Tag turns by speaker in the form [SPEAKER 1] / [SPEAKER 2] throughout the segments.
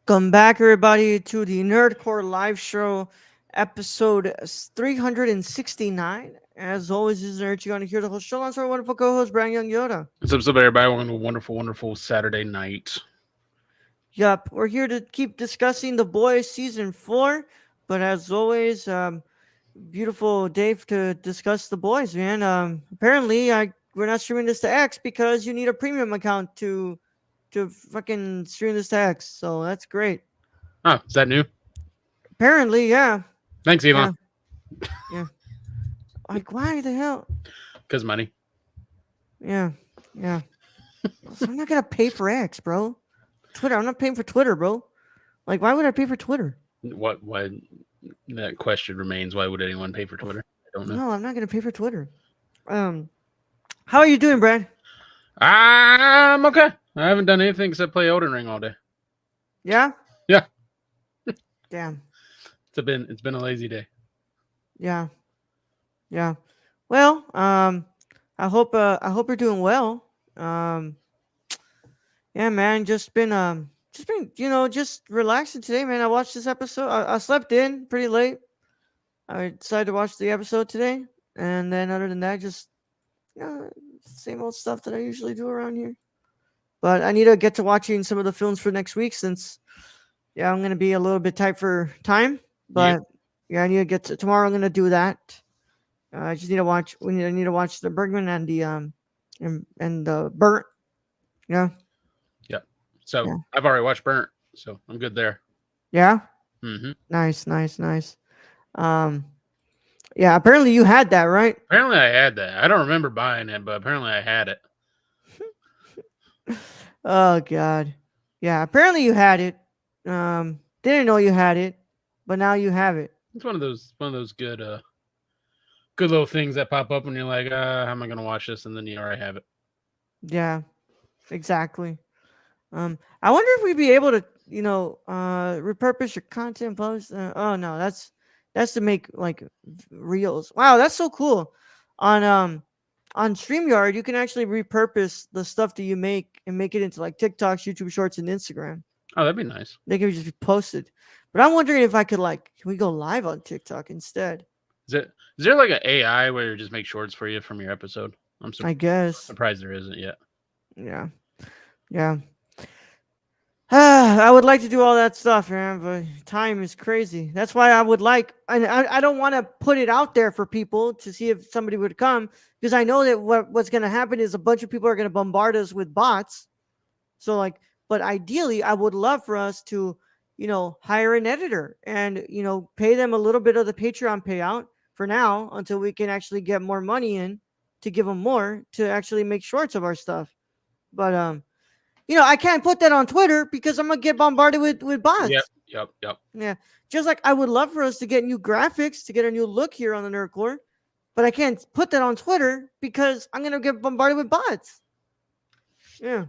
[SPEAKER 1] Welcome back, everybody, to the Nerdcore Live Show, episode 369. As always, this is Nerd. You're going to hear the whole show. I'm our wonderful co-host, Brian Young Yoda.
[SPEAKER 2] What's up, everybody? Welcome to a wonderful, wonderful Saturday night.
[SPEAKER 1] Yup, we're here to keep discussing The Boys Season 4. But as always, beautiful day to discuss The Boys, man. Apparently, we're not streaming this to X because you need a premium account to fucking stream this to X. So that's great.
[SPEAKER 2] Oh, is that new?
[SPEAKER 1] Apparently, yeah.
[SPEAKER 2] Thanks, Elon.
[SPEAKER 1] Yeah. Like, why the hell?
[SPEAKER 2] Because money.
[SPEAKER 1] Yeah. So I'm not gonna pay for X, bro. Twitter. I'm not paying for Twitter, bro. Like, why would I pay for Twitter?
[SPEAKER 2] What? Why? That question remains. Why would anyone pay for Twitter? I don't know.
[SPEAKER 1] No, I'm not gonna pay for Twitter. How are you doing, Brad?
[SPEAKER 2] I'm okay. I haven't done anything except play Elden Ring all day.
[SPEAKER 1] Yeah.
[SPEAKER 2] Yeah.
[SPEAKER 1] Damn.
[SPEAKER 2] It's been a lazy day.
[SPEAKER 1] Yeah. Well, I hope you're doing well. Yeah, man, just been just relaxing today, man. I watched this episode. I slept in pretty late. I decided to watch the episode today, and then other than that, just same old stuff that I usually do around here. But I need to get to watching some of the films for next week since, I'm gonna be a little bit tight for time. But I need to get to tomorrow. I'm gonna do that. I just need to watch. I need to watch the Bergman and the and the Burnt. Yeah.
[SPEAKER 2] Yep. So I've already watched Burnt, so I'm good there.
[SPEAKER 1] Yeah.
[SPEAKER 2] Mm-hmm.
[SPEAKER 1] Nice. Yeah. Apparently you had that, right?
[SPEAKER 2] Apparently I had that. I don't remember buying it, but apparently I had it.
[SPEAKER 1] Oh God. Yeah. Apparently you had it. Didn't know you had it, but now you have it.
[SPEAKER 2] It's one of those good little things that pop up when you're like, how am I gonna watch this? And then you already have it.
[SPEAKER 1] Yeah. Exactly. I wonder if we'd be able to, repurpose your content post. Oh no, that's to make like reels. Wow, that's so cool. On StreamYard, you can actually repurpose the stuff that you make and make it into like TikToks, YouTube Shorts, and Instagram.
[SPEAKER 2] Oh, that'd be nice.
[SPEAKER 1] They can just be posted. But I'm wondering if I could can we go live on TikTok instead?
[SPEAKER 2] Is there like an AI where you just make shorts for you from your episode?
[SPEAKER 1] I guess.
[SPEAKER 2] Surprised there isn't yet.
[SPEAKER 1] Yeah. I would like to do all that stuff, man, but time is crazy. That's why I would like, and I don't want to put it out there for people to see if somebody would come, because I know that what's going to happen is a bunch of people are going to bombard us with bots. So but ideally, I would love for us to, hire an editor and, pay them a little bit of the Patreon payout for now until we can actually get more money in to give them more to actually make shorts of our stuff. But, I can't put that on Twitter because I'm going to get bombarded with bots.
[SPEAKER 2] Yep.
[SPEAKER 1] Yeah. Just like I would love for us to get new graphics, to get a new look here on the Nerdcore, but I can't put that on Twitter because I'm going to get bombarded with bots. Yeah.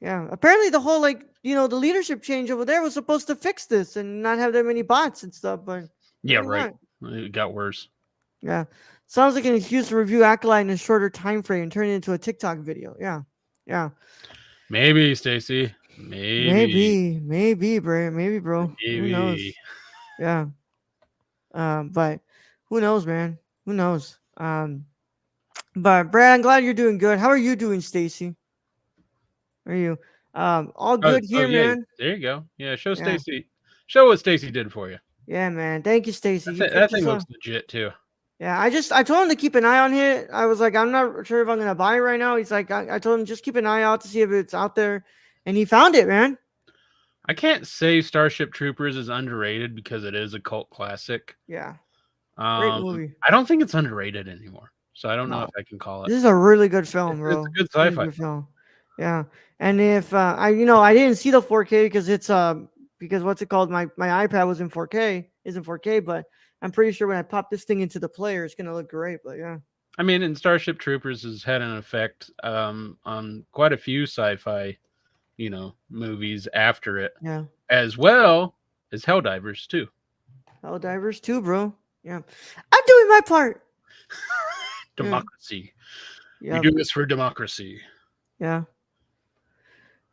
[SPEAKER 1] Apparently the whole, the leadership change over there was supposed to fix this and not have that many bots and stuff, but...
[SPEAKER 2] Yeah, right. It got worse.
[SPEAKER 1] Yeah. Sounds like an excuse to review Acolyte in a shorter time frame and turn it into a TikTok video. Yeah.
[SPEAKER 2] Maybe, Stacy.
[SPEAKER 1] Maybe, bro.
[SPEAKER 2] Maybe.
[SPEAKER 1] Who knows? Yeah. But who knows, man? Who knows? But Brad, I'm glad you're doing good. How are you doing, Stacy? Are you? All good here, man.
[SPEAKER 2] There you go. Yeah, show Stacy. Show what Stacy did for you.
[SPEAKER 1] Yeah, man. Thank you, Stacy.
[SPEAKER 2] That thing looks legit too.
[SPEAKER 1] Yeah, I told him to keep an eye on it. I was like, I'm not sure if I'm gonna buy it right now. He's like, I told him just keep an eye out to see if it's out there, and he found it, man.
[SPEAKER 2] I can't say Starship Troopers is underrated because it is a cult classic.
[SPEAKER 1] Yeah, great movie.
[SPEAKER 2] I don't think it's underrated anymore, so I don't know if I can call it.
[SPEAKER 1] This is a really good film, bro.
[SPEAKER 2] It's a good sci-fi
[SPEAKER 1] film. Yeah, and if I didn't see the 4K because it's because what's it called? My iPad was in 4K, isn't 4K, but I'm pretty sure when I pop this thing into the player, it's gonna look great. But yeah,
[SPEAKER 2] I mean, and Starship Troopers has had an effect on quite a few sci-fi, movies after it.
[SPEAKER 1] Yeah,
[SPEAKER 2] as well as Helldivers too.
[SPEAKER 1] Helldivers too, bro. Yeah, I'm doing my part.
[SPEAKER 2] Democracy. Yeah. We do this for democracy.
[SPEAKER 1] Yeah.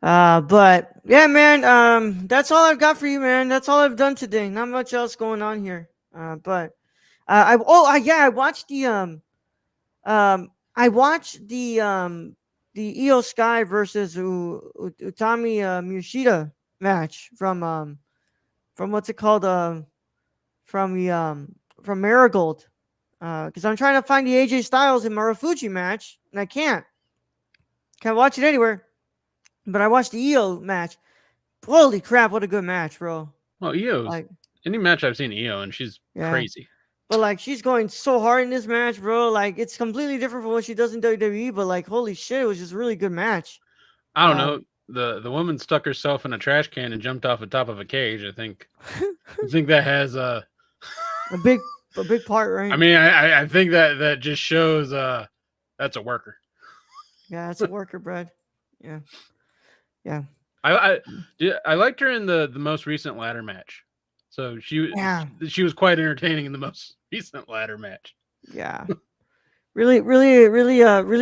[SPEAKER 1] But yeah, man. That's all I've got for you, man. That's all I've done today. Not much else going on here. But yeah, I watched the Io Sky versus Utami Mushida match from what's it called from the from Marigold. Because I'm trying to find the AJ Styles and Marufuji match, and I can't watch it anywhere. But I watched the Io match. Holy crap, what a good match, bro.
[SPEAKER 2] Well, Io's
[SPEAKER 1] Like,
[SPEAKER 2] any match I've seen Io, and she's
[SPEAKER 1] yeah.
[SPEAKER 2] crazy.
[SPEAKER 1] But like she's going so hard in this match, bro. Like it's completely different from what she does in WWE, but like holy shit, it was just a really good match.
[SPEAKER 2] I don't know.
[SPEAKER 1] Um
[SPEAKER 2] The woman stuck herself in a trash can and jumped off the top of a cage. I think that has
[SPEAKER 1] a big part,
[SPEAKER 2] I
[SPEAKER 1] right?
[SPEAKER 2] mean, I think that just shows that's a worker.
[SPEAKER 1] Yeah, it's a worker, Brad. Yeah. Yeah.
[SPEAKER 2] I I liked her in the most recent ladder match. So
[SPEAKER 1] Yeah.
[SPEAKER 2] she was quite entertaining in the most recent ladder match.
[SPEAKER 1] Yeah. Really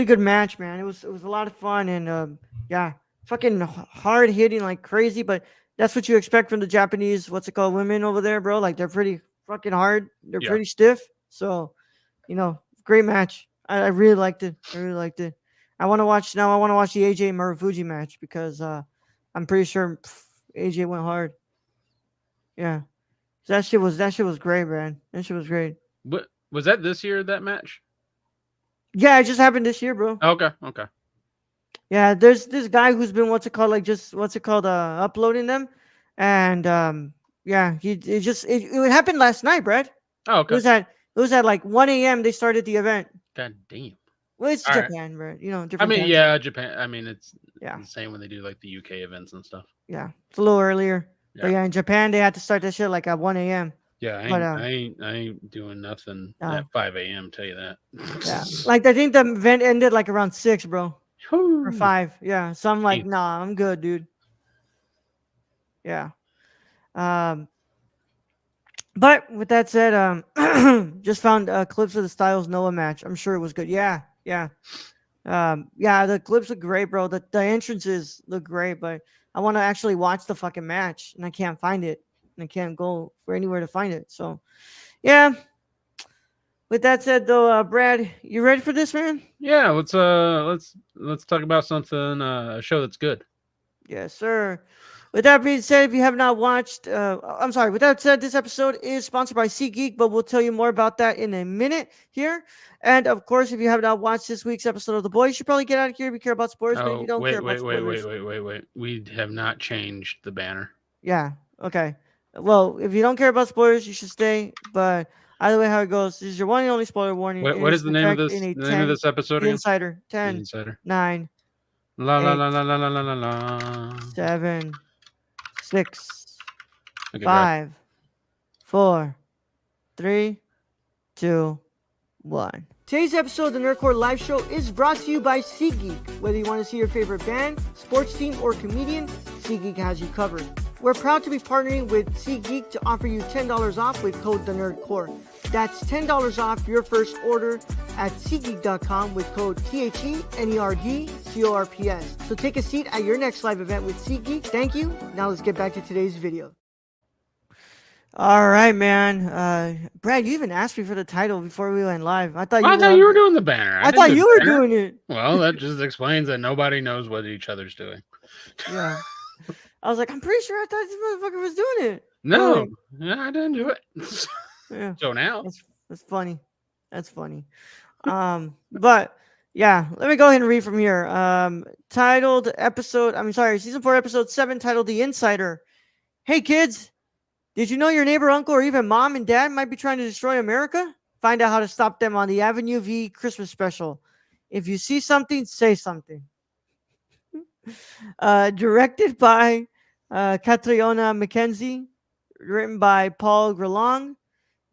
[SPEAKER 1] good match, man. It was a lot of fun and yeah, fucking hard hitting like crazy, but that's what you expect from the Japanese, what's it called, women over there, bro. Like they're pretty fucking hard. They're
[SPEAKER 2] Yeah.
[SPEAKER 1] pretty stiff. So, great match. I really liked it. I really liked it. I want to watch now. I want to watch the AJ Marufuji match because I'm pretty sure AJ went hard. Yeah, that shit was great, man. That shit was great.
[SPEAKER 2] What was that this year? That match?
[SPEAKER 1] Yeah, it just happened this year, bro.
[SPEAKER 2] Okay. Okay.
[SPEAKER 1] Yeah, there's this guy who's been what's it called, like just what's it called, uploading them, and yeah, it happened last night, Brad.
[SPEAKER 2] Oh,
[SPEAKER 1] It
[SPEAKER 2] okay.
[SPEAKER 1] was at it was at like 1 a.m. They started the event.
[SPEAKER 2] God damn.
[SPEAKER 1] Well, it's
[SPEAKER 2] All right.
[SPEAKER 1] Japan, Brad. You know,
[SPEAKER 2] I
[SPEAKER 1] different
[SPEAKER 2] mean,
[SPEAKER 1] time zone.
[SPEAKER 2] yeah, Japan. I mean, it's
[SPEAKER 1] Yeah,
[SPEAKER 2] the same when they do like the UK events and stuff.
[SPEAKER 1] yeah, it's a little earlier, but
[SPEAKER 2] Yeah.
[SPEAKER 1] yeah, in Japan they had to start that shit like at 1 a.m.
[SPEAKER 2] Yeah,
[SPEAKER 1] But
[SPEAKER 2] I ain't doing nothing
[SPEAKER 1] uh,
[SPEAKER 2] at 5 a.m. Tell you that.
[SPEAKER 1] yeah, like I think the event ended like around 6, bro, or
[SPEAKER 2] Whew.
[SPEAKER 1] 5. Yeah, so I'm like,
[SPEAKER 2] Damn.
[SPEAKER 1] nah, I'm good, dude. Yeah. Um, But with that said, just found clips of the Styles Noah match. I'm sure it was good. Yeah, yeah, yeah. The clips look great, bro. The entrances look great, but I want to actually watch the fucking match, and I can't find it, and I can't go for anywhere to find it. So, yeah. With that said, though, Brad, you ready for this, man?
[SPEAKER 2] Yeah, let's talk about something a show that's good.
[SPEAKER 1] Yes, sir. With that being said, if you have not watched, I'm sorry. With that said, this episode is sponsored by SeatGeek, but we'll tell you more about that in a minute here. And of course, if you have not watched this week's episode of The Boys, you should probably get out of here if you care about spoilers. But if you
[SPEAKER 2] Oh,
[SPEAKER 1] don't care
[SPEAKER 2] wait,
[SPEAKER 1] about
[SPEAKER 2] wait, wait, wait,
[SPEAKER 1] spoilers,
[SPEAKER 2] wait, wait, wait. We have not changed the banner.
[SPEAKER 1] yeah, okay. Well, if you don't care about spoilers, you should stay. But either way, how it goes, this is your one and only spoiler warning.
[SPEAKER 2] What
[SPEAKER 1] It
[SPEAKER 2] what
[SPEAKER 1] is
[SPEAKER 2] is
[SPEAKER 1] in
[SPEAKER 2] the name of
[SPEAKER 1] effect in a
[SPEAKER 2] the name of
[SPEAKER 1] 10,
[SPEAKER 2] this episode
[SPEAKER 1] The
[SPEAKER 2] again?
[SPEAKER 1] Insider,
[SPEAKER 2] The
[SPEAKER 1] 10,
[SPEAKER 2] Insider.
[SPEAKER 1] 9,
[SPEAKER 2] La la
[SPEAKER 1] 8,
[SPEAKER 2] la la la la la la la.
[SPEAKER 1] 7, 6,
[SPEAKER 2] Okay, Brad.
[SPEAKER 1] 5, 4, 3, 2, 1. Today's episode of the Nerdcore Live Show is brought to you by SeatGeek. Whether you want to see your favorite band, sports team, or comedian, SeatGeek has you covered. We're proud to be partnering with SeatGeek to offer you $10 off with code TheNerdCore. That's $10 off your first order at SeatGeek.com with code THENERDCORPS. So take a seat at your next live event with SeatGeek. Thank you. Now let's get back to today's video. All right, man. Brad, you even asked me for the title before we went live. I thought
[SPEAKER 2] I thought you were doing the banner.
[SPEAKER 1] I
[SPEAKER 2] didn't
[SPEAKER 1] thought
[SPEAKER 2] do the
[SPEAKER 1] you were
[SPEAKER 2] banner.
[SPEAKER 1] doing it.
[SPEAKER 2] Well, that just explains that nobody knows what each other's doing.
[SPEAKER 1] Yeah. I was like, I'm pretty sure I thought this motherfucker was doing it.
[SPEAKER 2] No,
[SPEAKER 1] Wait.
[SPEAKER 2] yeah, I didn't do it.
[SPEAKER 1] Yeah.
[SPEAKER 2] So now,
[SPEAKER 1] That's funny. That's funny. But yeah, let me go ahead and read from here. Titled episode, season 4, episode 7, titled The Insider. Hey kids, did you know your neighbor, uncle, or even mom and dad might be trying to destroy America? Find out how to stop them on the Avenue V Christmas special. If you see something, say something. Directed by Catriona McKenzie, written by Paul Grelong,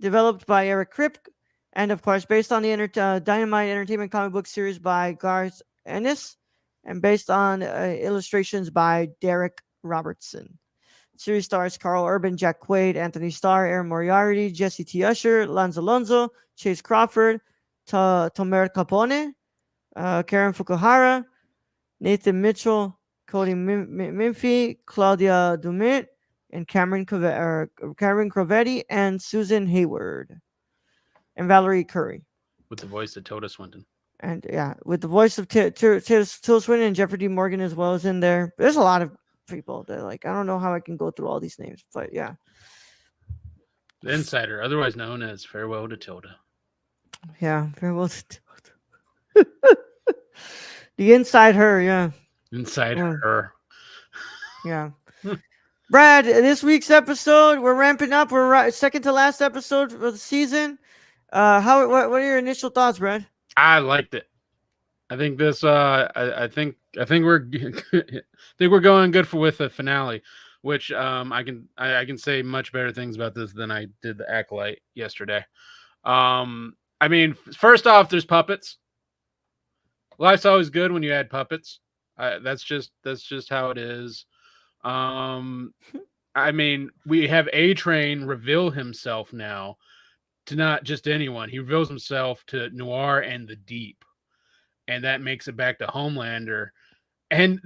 [SPEAKER 1] developed by Eric Kripke, and of course based on the Dynamite Entertainment comic book series by Garth Ennis, and based on illustrations by Derek Robertson. Series stars Carl Urban, Jack Quaid, Anthony Starr, Aaron Moriarty, Jesse T. Usher, Lance Alonso, Chase Crawford, Tomer Capone, Karen Fukuhara, Nathan Mitchell, Cody Minfie, Claudia Dumit, and Cameron Crovetti, and Susan Hayward, and Valerie Curry.
[SPEAKER 2] with the voice of Tilda Swinton.
[SPEAKER 1] And yeah, with the voice of Tilda Swinton and Jeffrey D. Morgan as well as in there. There's a lot of people that like I don't know how I can go through all these names, but yeah.
[SPEAKER 2] The Insider, otherwise known as Farewell to Tilda.
[SPEAKER 1] Yeah, farewell to Tilda. The inside her, yeah.
[SPEAKER 2] Inside
[SPEAKER 1] Yeah.
[SPEAKER 2] her.
[SPEAKER 1] Yeah. Brad, this week's episode, we're ramping up. We're second to last episode of the season. What are your initial thoughts, Brad?
[SPEAKER 2] I liked it. I think this. I think we're think we're going good with the finale, which I can say much better things about this than I did the Acolyte yesterday. I mean, first off, there's puppets. Life's always good when you add puppets. That's just how it is. I mean, we have A-Train reveal himself now to not just anyone. He reveals himself to Noir and the Deep, and that makes it back to Homelander. And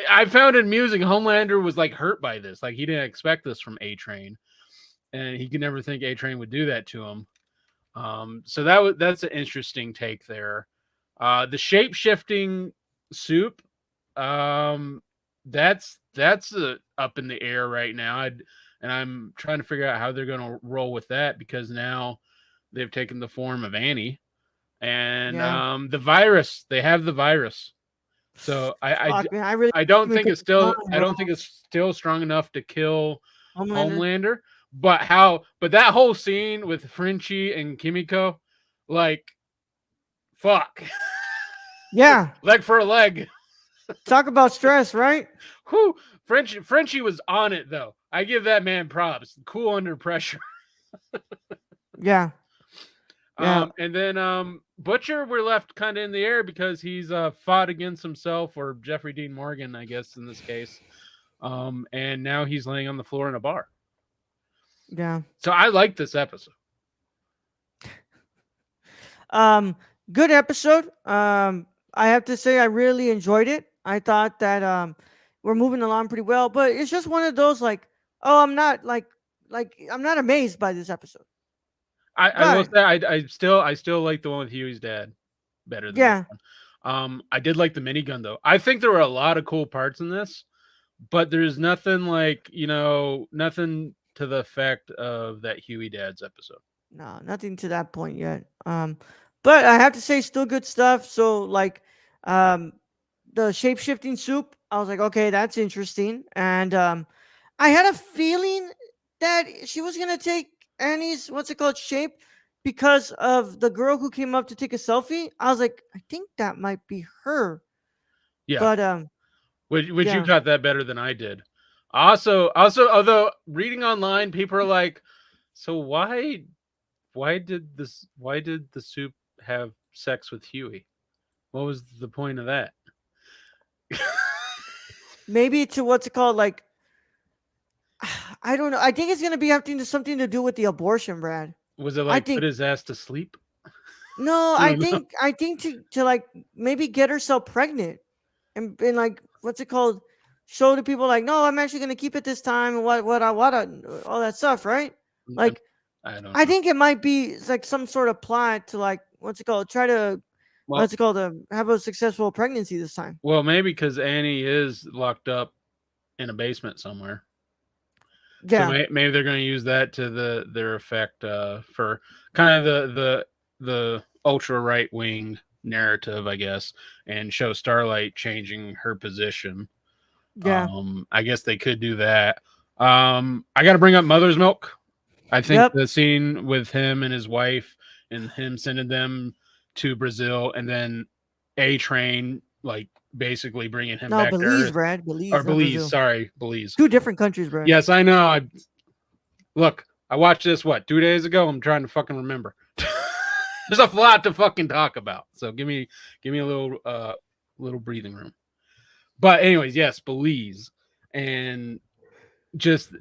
[SPEAKER 2] I found it amusing. Homelander was like hurt by this. Like he didn't expect this from A-Train, and he could never think A-Train would do that to him. So that's an interesting take there. The shape-shifting soup, that's up in the air right now. And I'm trying to figure out how they're going to roll with that because now they've taken the form of Annie and the virus. They have the virus, so I don't think it's still strong enough to kill Homelander. But that whole scene with Frenchie and Kimiko, like, fuck,
[SPEAKER 1] yeah,
[SPEAKER 2] leg for a leg.
[SPEAKER 1] Talk about stress, right?
[SPEAKER 2] Whew. Frenchie was on it though. I give that man props. Cool under pressure.
[SPEAKER 1] Yeah.
[SPEAKER 2] And then Butcher, we're left kind of in the air because he's fought against himself, or Jeffrey Dean Morgan, I guess in this case. And now he's laying on the floor in a bar.
[SPEAKER 1] Yeah.
[SPEAKER 2] So I like this episode.
[SPEAKER 1] Good episode. I have to say I really enjoyed it. I thought that we're moving along pretty well, but it's just one of those like, oh, I'm not I'm not amazed by this episode.
[SPEAKER 2] I will say I still like the one with Huey's dad better than this one. I did like the minigun though. I think there were a lot of cool parts in this, but there's nothing like, nothing to the effect of that Huey dad's episode.
[SPEAKER 1] No, nothing to that point yet. But I have to say still good stuff. So like the shape-shifting soup, I was like, okay, that's interesting. And I had a feeling that she was gonna take Annie's shape because of the girl who came up to take a selfie. I was like, I think that might be her.
[SPEAKER 2] Yeah.
[SPEAKER 1] But
[SPEAKER 2] which you got that better than I did. Also, although reading online, people are like, so why did the soup have sex with Huey? What was the point of that?
[SPEAKER 1] Maybe to like, I don't know. I think it's gonna be having something to do with the abortion, Brad.
[SPEAKER 2] Was it like put his ass to sleep?
[SPEAKER 1] No, I think to like maybe get herself pregnant and like show the people like, no, I'm actually gonna keep it this time and what all that stuff, right? Like I think it might be like some sort of plot to like try to have a successful pregnancy this time.
[SPEAKER 2] Well, maybe because Annie is locked up in a basement somewhere. Yeah. So maybe they're going to use that to their effect for kind of the ultra right wing narrative, I guess, and show Starlight changing her position.
[SPEAKER 1] Yeah.
[SPEAKER 2] I guess they could do that. I got to bring up Mother's Milk. I think the scene with him and his wife and him sending them to Brazil and then A-Train like basically bringing him back
[SPEAKER 1] Belize,
[SPEAKER 2] to Earth.
[SPEAKER 1] Brad.
[SPEAKER 2] Belize. Sorry, Belize.
[SPEAKER 1] Two different countries, Brad.
[SPEAKER 2] Yes, I know. I watched this 2 days ago. I'm trying to fucking remember. There's a lot to fucking talk about. So give me a little breathing room. But anyways, yes, Belize. And just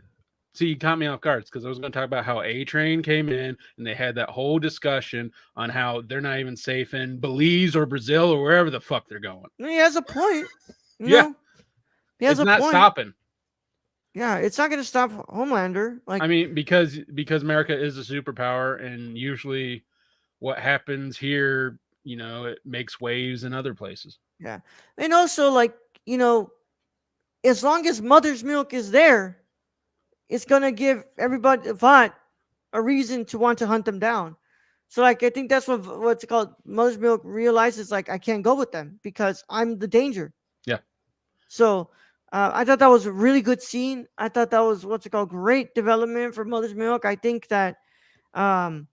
[SPEAKER 2] see, you caught me off guard because I was going to talk about how A-Train came in and they had that whole discussion on how they're not even safe in Belize or Brazil or wherever the fuck they're going.
[SPEAKER 1] He has a point.
[SPEAKER 2] Yeah.
[SPEAKER 1] He has
[SPEAKER 2] It's
[SPEAKER 1] a
[SPEAKER 2] not
[SPEAKER 1] point.
[SPEAKER 2] stopping.
[SPEAKER 1] Yeah, it's not gonna stop Homelander.
[SPEAKER 2] I
[SPEAKER 1] Like,
[SPEAKER 2] mean, because America is a superpower, and usually what happens here, it makes waves in other places.
[SPEAKER 1] yeah, and also like you know, as long as Mother's Milk is there, it's gonna give everybody Vought a reason to want to hunt them down. So like I think that's what's it called. Mother's Milk realizes like I can't go with them because I'm the danger.
[SPEAKER 2] Yeah,
[SPEAKER 1] So I thought that was a really good scene. I thought that was what's it called great development for Mother's Milk. I think um,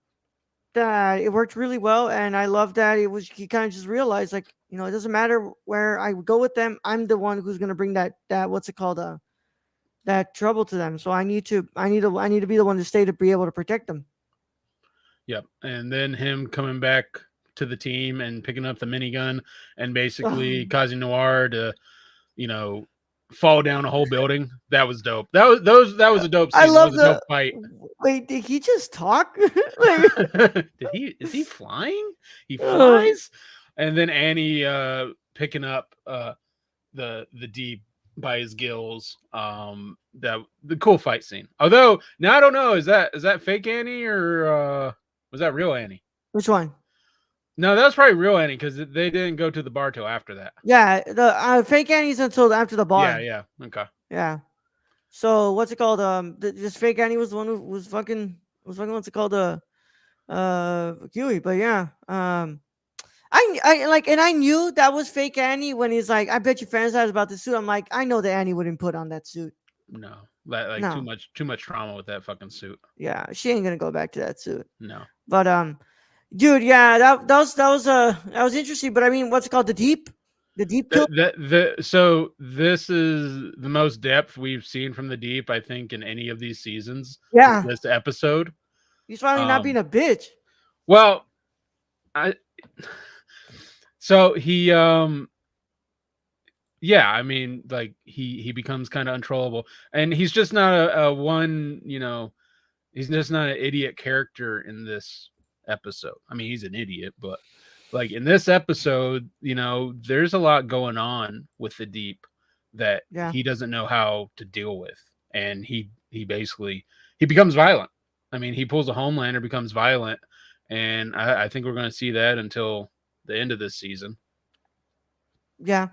[SPEAKER 1] that it worked really well, and I love that it was he kind of just realized like it doesn't matter where I go with them. I'm the one who's gonna bring that what's it called that trouble to them. So I need to be the one to stay to be able to protect them.
[SPEAKER 2] yep. And then him coming back to the team and picking up the minigun and basically causing Noir to, you know, fall down a whole building. That was dope. That was a dope
[SPEAKER 1] I
[SPEAKER 2] scene. That
[SPEAKER 1] love
[SPEAKER 2] was a dope
[SPEAKER 1] the.
[SPEAKER 2] fight.
[SPEAKER 1] Wait, did he just talk? Like,
[SPEAKER 2] Is he flying? He
[SPEAKER 1] uh,
[SPEAKER 2] flies? And then Annie picking up the deep by his gills. That the cool fight scene. Although now I don't know, is that fake Annie or was that real Annie?
[SPEAKER 1] which one?
[SPEAKER 2] No, that was probably real Annie because they didn't go to the bar till after that.
[SPEAKER 1] Yeah, the fake Annie's until after the
[SPEAKER 2] Yeah,
[SPEAKER 1] bar.
[SPEAKER 2] yeah, okay.
[SPEAKER 1] Yeah. So what's it called? This fake Annie was the one who was fucking what's it called? Huey. But yeah. I like, and I knew that was fake Annie when he's like, I bet you fantasize about the suit. I'm like, I know that Annie wouldn't put on that suit.
[SPEAKER 2] No, like too
[SPEAKER 1] No.
[SPEAKER 2] much trauma with that fucking suit.
[SPEAKER 1] Yeah, she ain't gonna go back to that suit.
[SPEAKER 2] No,
[SPEAKER 1] But dude, yeah, that was interesting. But I mean, what's it called? The deep kill.
[SPEAKER 2] so this is the most depth we've seen from the deep, I think, in any of these seasons.
[SPEAKER 1] Yeah,
[SPEAKER 2] This episode.
[SPEAKER 1] he's finally not being
[SPEAKER 2] Um,
[SPEAKER 1] a bitch.
[SPEAKER 2] well, I so he yeah, I mean, like he becomes kind of untrollable, and he's just not a one, he's just not an idiot character in this episode. I mean, he's an idiot, but like in this episode, there's a lot going on with the deep that
[SPEAKER 1] Yeah,
[SPEAKER 2] he doesn't know how to deal with, and he basically he becomes violent. I mean, he pulls a Homelander, becomes violent, and I think we're going to see that until the end of this season.
[SPEAKER 1] yeah.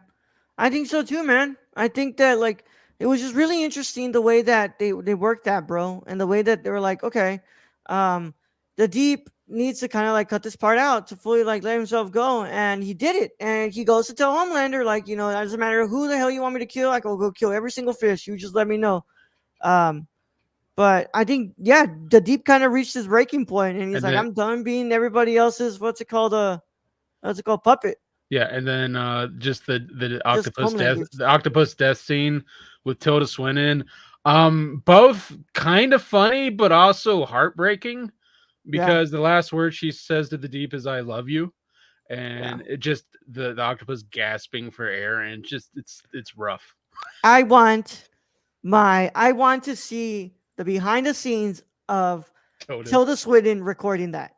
[SPEAKER 1] I think so too, man. I think that like it was just really interesting the way that they worked that, bro, and the way that they were like, okay, um, the deep needs to kind of like cut this part out to fully like let himself go, and he did it, and he goes to tell Homelander like, it doesn't matter who the hell you want me to kill, I can go kill every single fish. You just let me know. Um, but I think yeah, the deep kind of reached his breaking point, and he's
[SPEAKER 2] And
[SPEAKER 1] like,
[SPEAKER 2] then
[SPEAKER 1] I'm done being everybody else's what's it called puppet,
[SPEAKER 2] yeah, and then just the
[SPEAKER 1] just Homelander's.
[SPEAKER 2] octopus death scene with Tilda Swinton. Both kind of funny, but also heartbreaking
[SPEAKER 1] Yeah,
[SPEAKER 2] because the last word she says to the deep is "I love you,"
[SPEAKER 1] yeah.
[SPEAKER 2] and it just the octopus gasping for air, and just it's rough.
[SPEAKER 1] I want I want to see the behind the scenes of
[SPEAKER 2] Tilda.
[SPEAKER 1] Tilda Swinton recording that.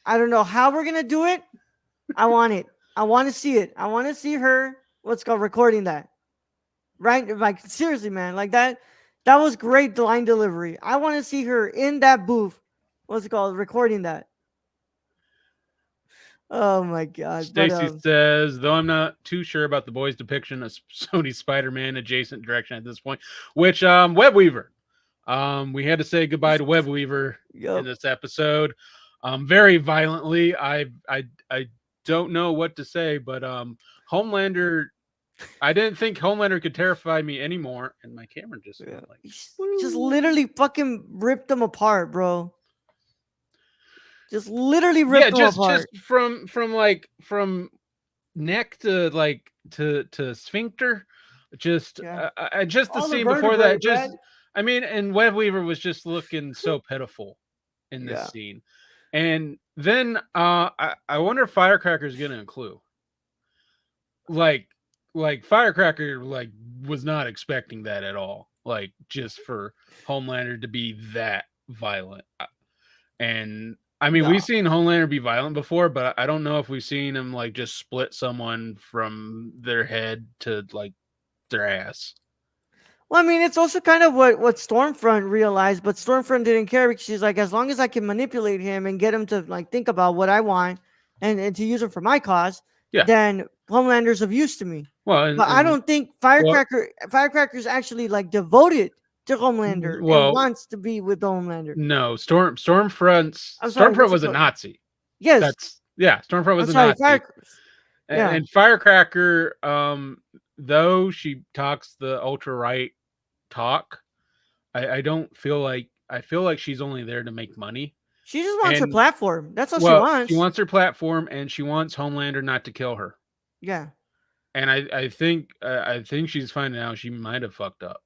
[SPEAKER 1] I don't know how we're gonna do it. I want it. I want to see it. I want to see her. What's called recording that. Right? Like seriously, man. Like that. That was great line delivery. I want to see her in that booth. What's it called? Recording that. Oh my god. But
[SPEAKER 2] Stacy says, though I'm not too sure about the boys' depiction of Sony Spider-Man adjacent direction at this point, which Web Weaver. We had to say goodbye to Web Weaver in
[SPEAKER 1] yup.
[SPEAKER 2] this episode. Very violently. I don't know what to say, but Homelander. I didn't think Homelander could terrify me anymore, and my camera just
[SPEAKER 1] Yeah.
[SPEAKER 2] went like,
[SPEAKER 1] Just
[SPEAKER 2] woo.
[SPEAKER 1] literally fucking ripped them apart, bro. Just literally
[SPEAKER 2] Yeah,
[SPEAKER 1] ripped them
[SPEAKER 2] just
[SPEAKER 1] apart.
[SPEAKER 2] from neck to like to sphincter, just
[SPEAKER 1] Yeah.
[SPEAKER 2] just the
[SPEAKER 1] All the
[SPEAKER 2] scene before
[SPEAKER 1] vertebrae,
[SPEAKER 2] that,
[SPEAKER 1] Brad.
[SPEAKER 2] just I mean, and Web Weaver was just looking so pitiful in this
[SPEAKER 1] Yeah.
[SPEAKER 2] scene, and then I wonder if Firecracker's gonna include like Firecracker like was not expecting that at all, like just for Homelander to be that violent. And I mean, we've
[SPEAKER 1] No.
[SPEAKER 2] seen Homelander be violent before, but I don't know if we've seen him like just split someone from their head to like their ass.
[SPEAKER 1] Well, I mean, it's also kind of what Stormfront realized, but Stormfront didn't care because she's like, as long as I can manipulate him and get him to like think about what I want and to use him for my cause,
[SPEAKER 2] Yeah.
[SPEAKER 1] then Homelander's of use to me.
[SPEAKER 2] Well,
[SPEAKER 1] But I
[SPEAKER 2] and
[SPEAKER 1] don't think
[SPEAKER 2] well,
[SPEAKER 1] Firecracker's actually like devoted to Homelander and
[SPEAKER 2] well,
[SPEAKER 1] wants to be with Homelander.
[SPEAKER 2] no.
[SPEAKER 1] I'm sorry,
[SPEAKER 2] Stormfront
[SPEAKER 1] what's it
[SPEAKER 2] was a
[SPEAKER 1] called?
[SPEAKER 2] Nazi.
[SPEAKER 1] Yes,
[SPEAKER 2] That's yeah. Stormfront
[SPEAKER 1] I'm
[SPEAKER 2] was a
[SPEAKER 1] sorry,
[SPEAKER 2] Nazi,
[SPEAKER 1] Fire.
[SPEAKER 2] and,
[SPEAKER 1] Yeah,
[SPEAKER 2] and Firecracker, though she talks the ultra right talk, I don't feel like I feel like she's only there to make money.
[SPEAKER 1] she just wants her
[SPEAKER 2] And
[SPEAKER 1] platform. That's all she
[SPEAKER 2] well, she
[SPEAKER 1] wants.
[SPEAKER 2] wants her platform, and she wants Homelander not to kill her.
[SPEAKER 1] Yeah,
[SPEAKER 2] And I think she's finding out she might have fucked up.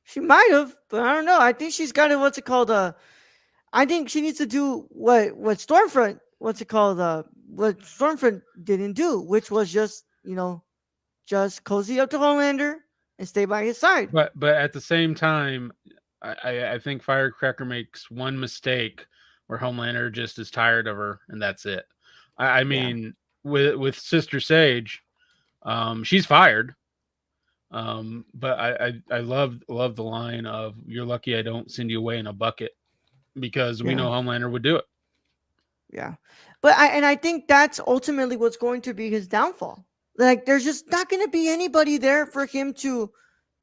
[SPEAKER 1] she might have, but I don't know. I think she's got to what's it called? I think she needs to do what Stormfront what's it called? What Stormfront didn't do, which was just just cozy up to Homelander and stay by his side.
[SPEAKER 2] But at the same time, I think Firecracker makes one mistake where Homelander just is tired of her, and that's it. I
[SPEAKER 1] Yeah,
[SPEAKER 2] mean, with Sister Sage, she's fired. But I love the line of "You're lucky I don't send you away in a bucket," because we
[SPEAKER 1] yeah,
[SPEAKER 2] know Homelander would do it.
[SPEAKER 1] yeah. But I think that's ultimately what's going to be his downfall. Like, there's just not going to be anybody there for him to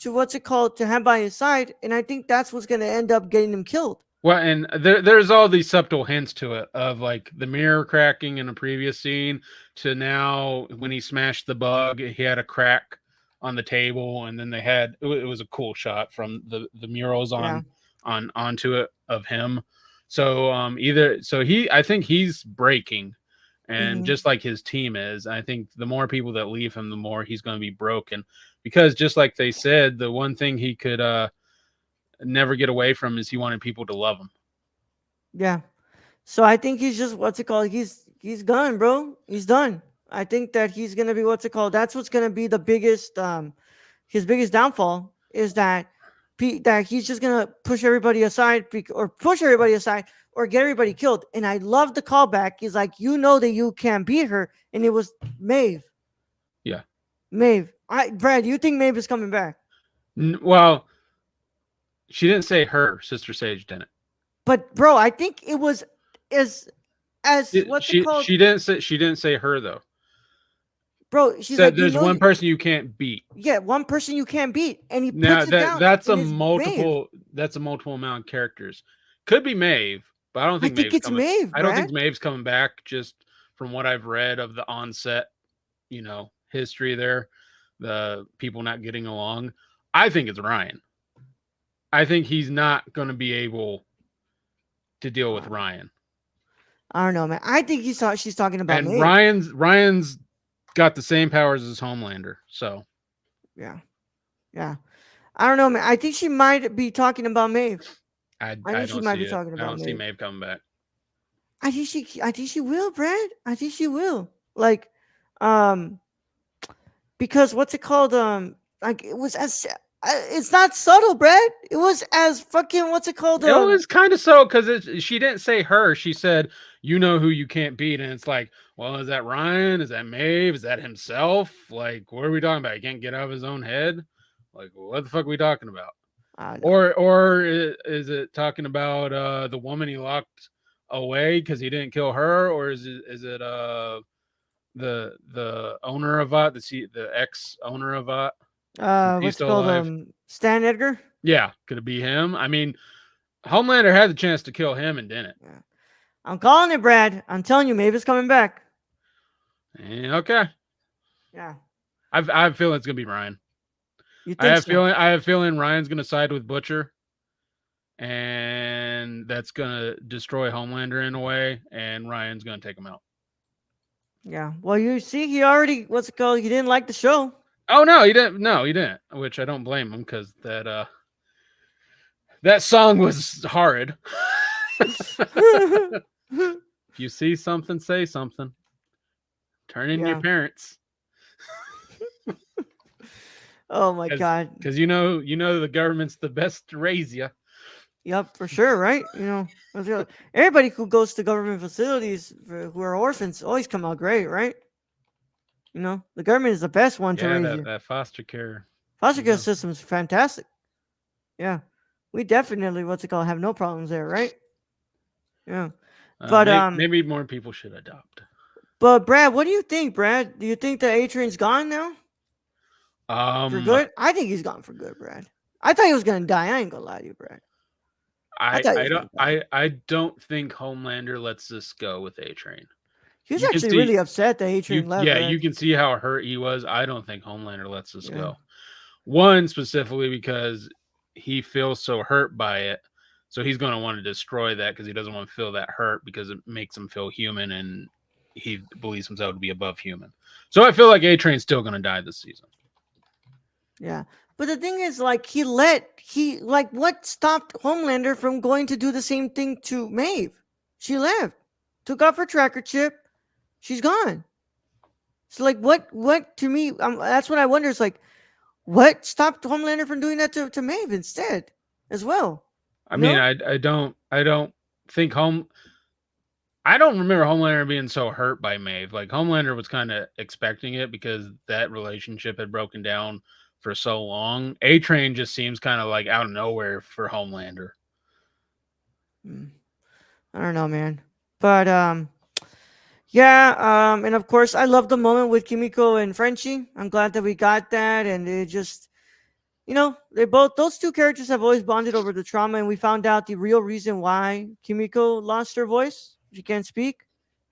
[SPEAKER 1] what's it called to have by his side, and I think that's what's going to end up getting him killed.
[SPEAKER 2] Well, and there's all these subtle hints to it of like the mirror cracking in a previous scene to now when he smashed the bug, he had a crack on the table, and then it was a cool shot from the murals
[SPEAKER 1] Yeah.
[SPEAKER 2] on onto it of him. So either so he I think he's breaking, and
[SPEAKER 1] Hmm.
[SPEAKER 2] just like his team is, I think the more people that leave him, the more he's going to be broken, because just like they said, the one thing he could never get away from is he wanted people to love him.
[SPEAKER 1] Yeah. So I think he's just what's it called? He's done, bro. He's done. I think that he's gonna be what's it called? That's what's gonna be the biggest his biggest downfall is that that he's just gonna push everybody aside or push everybody aside or get everybody killed. And I love the callback. He's like, you know that you can't beat her, and it was Maeve.
[SPEAKER 2] Yeah.
[SPEAKER 1] Maeve. Brad, you think Maeve is coming back?
[SPEAKER 2] Well, she didn't say her. Sister Sage didn't.
[SPEAKER 1] But bro, I think it was as what's it called?
[SPEAKER 2] She didn't say her though.
[SPEAKER 1] Bro, she's
[SPEAKER 2] Said
[SPEAKER 1] like,
[SPEAKER 2] there's one person you can't beat.
[SPEAKER 1] yeah, one person you can't beat, and he
[SPEAKER 2] Now
[SPEAKER 1] puts it down, and it's Maeve.
[SPEAKER 2] that's a multiple amount of characters. Could be Maeve, but I don't
[SPEAKER 1] I
[SPEAKER 2] think
[SPEAKER 1] think
[SPEAKER 2] Maeve's
[SPEAKER 1] it's
[SPEAKER 2] coming.
[SPEAKER 1] Maeve,
[SPEAKER 2] I don't think
[SPEAKER 1] Brad.
[SPEAKER 2] Maeve's coming back. Just from what I've read of the onset, history there, the people not getting along. I think it's Ryan. I think he's not going to be able to deal with
[SPEAKER 1] Uh,
[SPEAKER 2] Ryan.
[SPEAKER 1] I don't know, man. I think she's talking about
[SPEAKER 2] And
[SPEAKER 1] Maeve.
[SPEAKER 2] Ryan's got the same powers as Homelander. So
[SPEAKER 1] Yeah, yeah. I don't know, man. I think she might be talking about Maeve. I
[SPEAKER 2] I
[SPEAKER 1] think she
[SPEAKER 2] don't
[SPEAKER 1] might
[SPEAKER 2] see
[SPEAKER 1] be
[SPEAKER 2] it.
[SPEAKER 1] talking
[SPEAKER 2] I
[SPEAKER 1] about
[SPEAKER 2] don't see
[SPEAKER 1] Maeve.
[SPEAKER 2] Maeve coming back.
[SPEAKER 1] I think she will, Brad. I think she will. Like, um, because what's it called? Like it was as it's not subtle, Brad. It was as fucking what's it called?
[SPEAKER 2] It was kind of so because she didn't say her. She said, "You know who you can't beat," and it's like, well, is that Ryan? Is that Maeve? Is that himself? Like, what are we talking about? He can't get out of his own head. Like, what the fuck are we talking about?
[SPEAKER 1] I don't know.
[SPEAKER 2] Or is it talking about the woman he locked away because he didn't kill her, or is it the owner of it, the ex owner of it? Is he
[SPEAKER 1] What's it
[SPEAKER 2] still
[SPEAKER 1] called?
[SPEAKER 2] alive?
[SPEAKER 1] Stan Edgar.
[SPEAKER 2] Yeah, could it be him? I mean, Homelander had the chance to kill him and didn't.
[SPEAKER 1] Yeah. I'm calling it, Brad. I'm telling you, Maeve is coming back.
[SPEAKER 2] Okay.
[SPEAKER 1] Yeah.
[SPEAKER 2] I have a feeling it's gonna be Ryan.
[SPEAKER 1] You think so?
[SPEAKER 2] I have a feeling Ryan's gonna side with Butcher, and that's gonna destroy Homelander in a way, and Ryan's gonna take him out.
[SPEAKER 1] Yeah. Well, you see, he already what's it called? He didn't like the show.
[SPEAKER 2] Oh no, he didn't. No, he didn't. Which I don't blame him because that song was horrid. If you see something, say something. Turn in your
[SPEAKER 1] Yeah.
[SPEAKER 2] parents.
[SPEAKER 1] Oh my god.
[SPEAKER 2] Because you know the government's the best to raise you.
[SPEAKER 1] Yep, for sure, right? Everybody who goes to government facilities who are orphans always come out great, right? The government is the best one to
[SPEAKER 2] Yeah,
[SPEAKER 1] raise you.
[SPEAKER 2] that foster care.
[SPEAKER 1] Foster
[SPEAKER 2] There you
[SPEAKER 1] care
[SPEAKER 2] go.
[SPEAKER 1] system is fantastic. Yeah, we definitely have no problems there, right? Yeah, but
[SPEAKER 2] Maybe more people should adopt.
[SPEAKER 1] Brad, what do you think, Brad? Do you think that A Train's gone now for
[SPEAKER 2] Um,
[SPEAKER 1] good? I think he's gone for good, Brad. I thought he was gonna die. I ain't gonna lie to you, Brad. I thought he was gonna die.
[SPEAKER 2] I don't think Homelander lets this go with A Train.
[SPEAKER 1] He was
[SPEAKER 2] You can
[SPEAKER 1] actually really
[SPEAKER 2] see
[SPEAKER 1] upset that A Train left,
[SPEAKER 2] you
[SPEAKER 1] Brad.
[SPEAKER 2] can see how hurt he was. I don't think Homelander lets this
[SPEAKER 1] Yeah.
[SPEAKER 2] go. One specifically because he feels so hurt by it. So he's going to want to destroy that because he doesn't want to feel that hurt because it makes him feel human and he believes himself to be above human. So I feel like A Train's still going to die this season.
[SPEAKER 1] Yeah. But the thing is, like, what stopped Homelander from going to do the same thing to Maeve? She left, took off her tracker chip. She's gone. So, like, what to me, that's what I wonder is like, what stopped Homelander from doing that to Maeve instead as well?
[SPEAKER 2] I
[SPEAKER 1] You
[SPEAKER 2] mean,
[SPEAKER 1] know?
[SPEAKER 2] I don't think I don't remember Homelander being so hurt by Maeve. Like Homelander was kind of expecting it because that relationship had broken down for so long. A Train just seems kind of like out of nowhere for Homelander.
[SPEAKER 1] Mm, I don't know, man. But yeah, and of course, I love the moment with Kimiko and Frenchie. I'm glad that we got that, and it just, those two characters have always bonded over the trauma, and we found out the real reason why Kimiko lost her voice. She can't speak,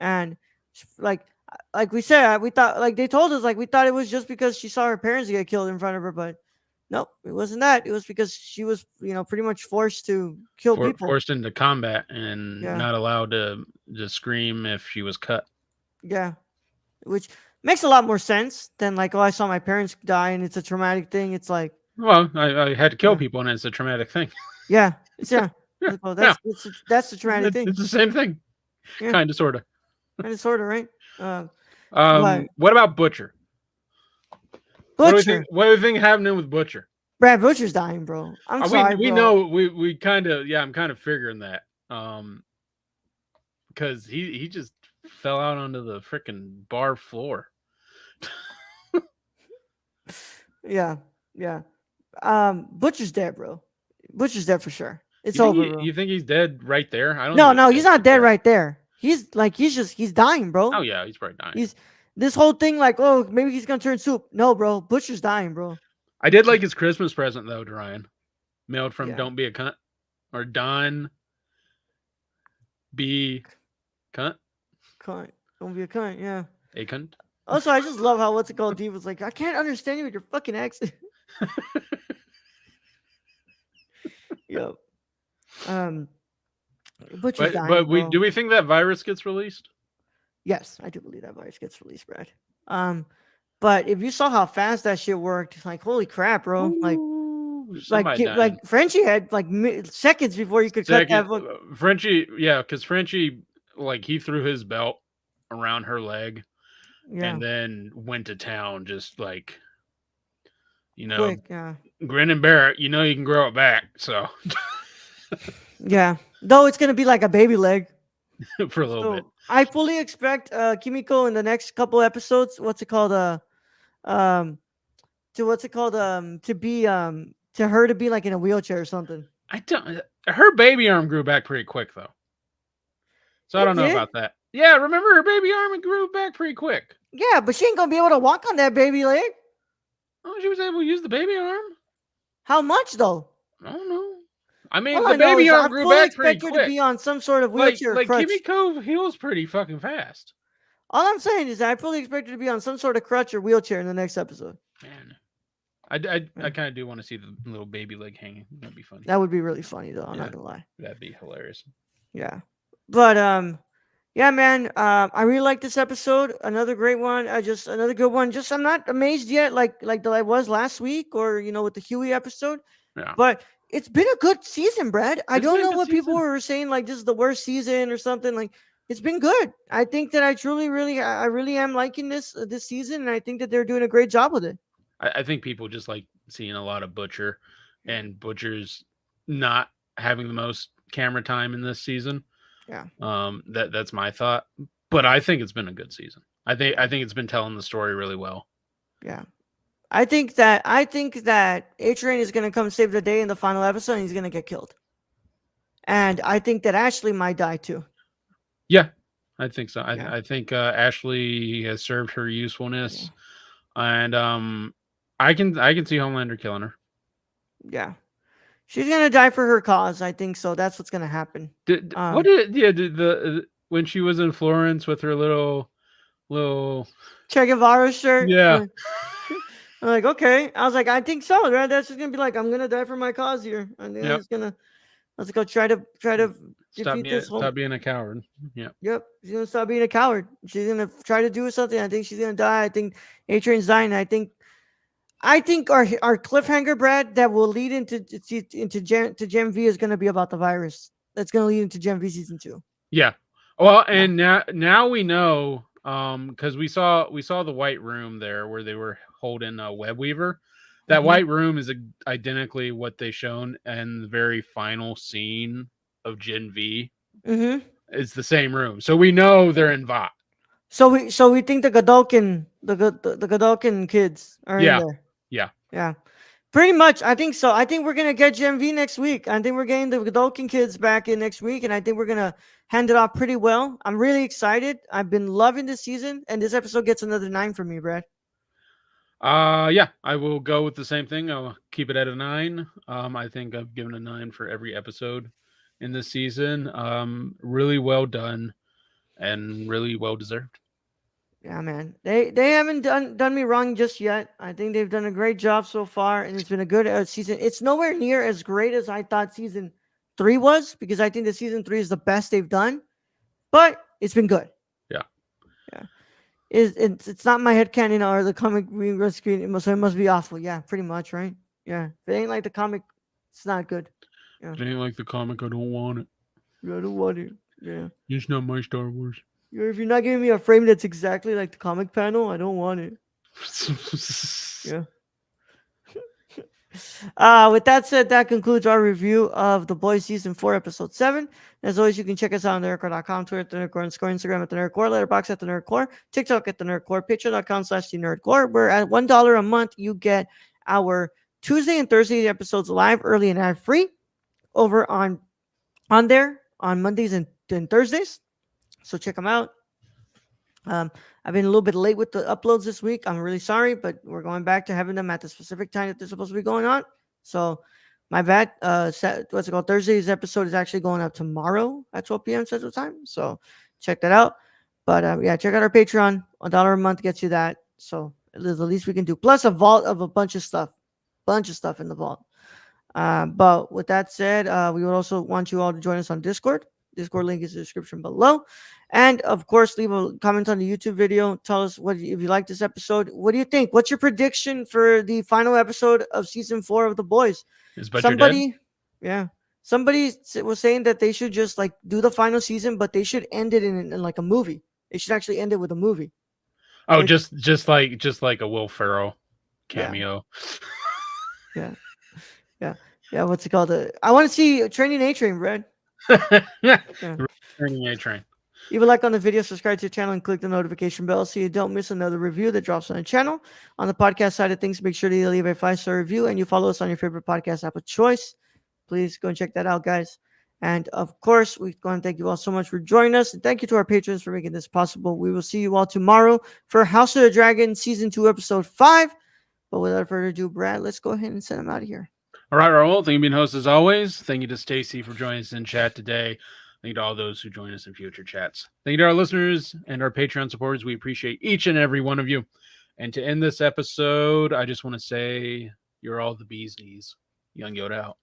[SPEAKER 1] and like we said, we thought, like they told us, like we thought it was just because she saw her parents get killed in front of her, but nope, it wasn't that. It was because she was, pretty much forced to kill people.
[SPEAKER 2] Forced into combat and
[SPEAKER 1] Yeah,
[SPEAKER 2] not allowed to scream if she was cut.
[SPEAKER 1] yeah, which makes a lot more sense than like, oh, I saw my parents die and it's a traumatic thing. It's like,
[SPEAKER 2] Well, I had to kill
[SPEAKER 1] yeah,
[SPEAKER 2] people and it's a traumatic thing.
[SPEAKER 1] yeah, yeah.
[SPEAKER 2] Yeah,
[SPEAKER 1] Like, well,
[SPEAKER 2] yeah.
[SPEAKER 1] that's the traumatic thing.
[SPEAKER 2] It's the same thing,
[SPEAKER 1] Yeah,
[SPEAKER 2] kind of, sort of.
[SPEAKER 1] kind of, sort of, right? But
[SPEAKER 2] What about Butcher?
[SPEAKER 1] Butcher,
[SPEAKER 2] What do you think happening with Butcher?
[SPEAKER 1] Brad Butcher's dying, bro. I'm sorry,
[SPEAKER 2] We
[SPEAKER 1] bro.
[SPEAKER 2] know we kind of I'm kind of figuring that because he just fell out onto the freaking bar floor.
[SPEAKER 1] Yeah, yeah. Butcher's dead, bro. Butcher's dead for sure. It's over, bro.
[SPEAKER 2] You think he's dead right there? I don't
[SPEAKER 1] No,
[SPEAKER 2] think
[SPEAKER 1] no,
[SPEAKER 2] he's
[SPEAKER 1] he's
[SPEAKER 2] dead
[SPEAKER 1] not
[SPEAKER 2] right
[SPEAKER 1] dead
[SPEAKER 2] there.
[SPEAKER 1] right there. He's dying, bro.
[SPEAKER 2] Oh yeah, he's probably dying.
[SPEAKER 1] He's this whole thing, like, oh, maybe he's gonna turn soup. No, bro, Butcher's dying, bro.
[SPEAKER 2] I did like his Christmas present though, to Ryan. Mailed from
[SPEAKER 1] Yeah,
[SPEAKER 2] Don't Be a Cunt or Don Be Cunt.
[SPEAKER 1] cunt. Don't be a cunt. Yeah.
[SPEAKER 2] A cunt.
[SPEAKER 1] Also, I just love how what's it called? Dave was like, I can't understand you with your fucking accent. Yo, um, Butcher's dying,
[SPEAKER 2] But
[SPEAKER 1] bro.
[SPEAKER 2] we think that virus gets released?
[SPEAKER 1] Yes, I do believe that virus gets released, Brad. But if you saw how fast that shit worked, like holy crap, bro!
[SPEAKER 2] Ooh, somebody dying.
[SPEAKER 1] Like Frenchie had like seconds before you could cut that.
[SPEAKER 2] Frenchie, yeah, because Frenchie, like he threw his belt around her leg,
[SPEAKER 1] Yeah,
[SPEAKER 2] and then went to town, just like,
[SPEAKER 1] quick. Yeah,
[SPEAKER 2] grin and bear it. You know you can grow it back. So
[SPEAKER 1] yeah. Though it's gonna be like a baby leg.
[SPEAKER 2] for a little bit.
[SPEAKER 1] I fully expect Kimiko in the next couple episodes. What's it called? Um, to be to her to be like in a wheelchair or something.
[SPEAKER 2] I don't. Her baby arm grew back pretty quick though, so I don't know about that. Yeah, remember her baby arm grew back pretty quick.
[SPEAKER 1] Yeah, but she ain't gonna be able to walk on that baby leg.
[SPEAKER 2] Oh, she was able to use the baby arm.
[SPEAKER 1] How much though?
[SPEAKER 2] I don't know. I mean,
[SPEAKER 1] All
[SPEAKER 2] the
[SPEAKER 1] I know
[SPEAKER 2] baby
[SPEAKER 1] is
[SPEAKER 2] arm
[SPEAKER 1] I
[SPEAKER 2] grew
[SPEAKER 1] fully
[SPEAKER 2] back pretty
[SPEAKER 1] expect her
[SPEAKER 2] quick.
[SPEAKER 1] to be on some sort of wheelchair or crutch.
[SPEAKER 2] Kimiko heals pretty fucking fast.
[SPEAKER 1] All I'm saying is I fully expect her to be on some sort of crutch or wheelchair in the next episode.
[SPEAKER 2] Man, I kind of do want to see the little baby leg hanging. That'd be funny.
[SPEAKER 1] That would be really funny though. I'm not gonna lie.
[SPEAKER 2] That'd be hilarious.
[SPEAKER 1] Yeah, but yeah, man. I really like this episode. Another great one. Just another good one. Just I'm not amazed yet, like I was last week, or with the Huey episode.
[SPEAKER 2] Yeah.
[SPEAKER 1] But it's been a good season, Brad. I don't know what people were saying, like this is the worst season or something. Like it's been good. I think that I really am liking this season, and I think that they're doing a great job with it.
[SPEAKER 2] I think people just like seeing a lot of Butcher, and Butcher's not having the most camera time in this season.
[SPEAKER 1] Yeah.
[SPEAKER 2] That's my thought, but I think it's been a good season. I think it's been telling the story really well.
[SPEAKER 1] Yeah. I think that A-Train is gonna come save the day in the final episode, and he's gonna get killed. And I think that Ashley might die too.
[SPEAKER 2] Yeah, I think so.
[SPEAKER 1] Yeah,
[SPEAKER 2] I think Ashley has served her
[SPEAKER 1] yeah,
[SPEAKER 2] usefulness, and I can see Homelander killing her.
[SPEAKER 1] yeah. She's gonna die for her cause. I think so. That's what's gonna happen.
[SPEAKER 2] What
[SPEAKER 1] Um,
[SPEAKER 2] did yeah did the when she was in Florence with her little
[SPEAKER 1] Che Guevara shirt.
[SPEAKER 2] yeah
[SPEAKER 1] I'm like, okay. I was like, I think so. Right? That's just gonna be like, I'm gonna die for my cause here. I think
[SPEAKER 2] yep
[SPEAKER 1] it's gonna. Let's go try to defeat this whole.
[SPEAKER 2] stop being a coward. Yeah.
[SPEAKER 1] Yep, she's gonna stop being a coward. She's gonna try to do something. I think she's gonna die. I think A Train's dying. I think our cliffhanger, Brad, that will lead to Gen V is gonna be about the virus. That's gonna lead into Gen V season 2.
[SPEAKER 2] Yeah. Well,
[SPEAKER 1] Yeah.
[SPEAKER 2] and now we know because we saw the white room there where they were holding a web weaver. That
[SPEAKER 1] Mm-hmm.
[SPEAKER 2] white room is identically what they shown in the very final scene of Gen V.
[SPEAKER 1] Mm-hmm.
[SPEAKER 2] It's the same room, so we know they're in Vought.
[SPEAKER 1] So we think the Godolkin kids are in
[SPEAKER 2] Yeah,
[SPEAKER 1] there.
[SPEAKER 2] yeah.
[SPEAKER 1] Yeah. Pretty much, I think so. I think we're gonna get Gen V next week. I think we're getting the Godolkin kids back in next week, and I think we're gonna hand it off pretty well. I'm really excited. I've been loving this season, and this episode gets another 9 from me, Brad.
[SPEAKER 2] Yeah. I will go with the same thing. I'll keep it at a 9. I think I've given a 9 for every episode in this season. Really well done and really well deserved.
[SPEAKER 1] Yeah, man. They haven't done me wrong just yet. I think they've done a great job so far, and it's been a good season. It's nowhere near as great as I thought season 3 was, because I think the season 3 is the best they've done, but it's been good.
[SPEAKER 2] Yeah.
[SPEAKER 1] Yeah. It's not my headcanon or the comic being screen. It must be awful. Yeah, pretty much, right? Yeah. If it ain't like the comic, it's not good. Yeah.
[SPEAKER 2] If it ain't like the comic, I don't want it.
[SPEAKER 1] Yeah, I don't want it. Yeah.
[SPEAKER 2] It's not my Star Wars.
[SPEAKER 1] Yeah, if you're not giving me a frame that's exactly like the comic panel, I don't want it. Yeah. With that said, that concludes our review of The Boys Season 4, Episode 7. As always, you can check us out on thenerdcore.com, Twitter at the Nerdcore, Instagram at the Nerdcore, Letterboxd at the Nerdcore, TikTok at the Nerdcore, Patreon.com/the We're at $1 a month. You get our Tuesday and Thursday episodes live, early and ad free, over on there on Mondays and Thursdays. So check them out. I've been a little bit late with the uploads this week. I'm really sorry, but we're going back to having them at the specific time that they're supposed to be going on. So my bad. What's it called? Thursday's episode is actually going up tomorrow at 12 p.m. Central Time. So check that out. But yeah, check out our Patreon. $1 a month gets you that. So it is the least we can do. Plus a vault of a bunch of stuff in the vault. But with that said, we would also want you all to join us on Discord. Discord link is in the description below. And of course, leave a comment on the YouTube video. Tell us if you like this episode. What do you think? What's your prediction for the final episode of season 4 of The Boys?
[SPEAKER 2] Is Butcher dead?
[SPEAKER 1] Yeah. Somebody was saying that they should just like do the final season, but they should end it in like a movie. They should actually end it with a movie.
[SPEAKER 2] Oh,
[SPEAKER 1] Like,
[SPEAKER 2] just like a Will Ferrell
[SPEAKER 1] yeah.
[SPEAKER 2] cameo.
[SPEAKER 1] Yeah. Yeah. Yeah. What's it called? I want to see Training A-Train, Red.
[SPEAKER 2] Yeah.
[SPEAKER 1] Yeah.
[SPEAKER 2] Training A-Train.
[SPEAKER 1] Leave a like on the video, subscribe to the channel, and click the notification bell so you don't miss another review that drops on the channel. On the podcast side of things, make sure to leave a 5-star review and you follow us on your favorite podcast app of choice. Please go and check that out, guys. And of course, we want to thank you all so much for joining us. And thank you to our patrons for making this possible. We will see you all tomorrow for House of the Dragon Season 2, Episode 5. But without further ado, Brad, let's go ahead and send them out of here.
[SPEAKER 2] All right, Raul. Thank you for being host as always. Thank you to Stacy for joining us in chat today. Thank you to all those who join us in future chats. Thank you to our listeners and our Patreon supporters. We appreciate each and every one of you. And to end this episode, I just want to say you're all the bee's knees. Young Yoda out.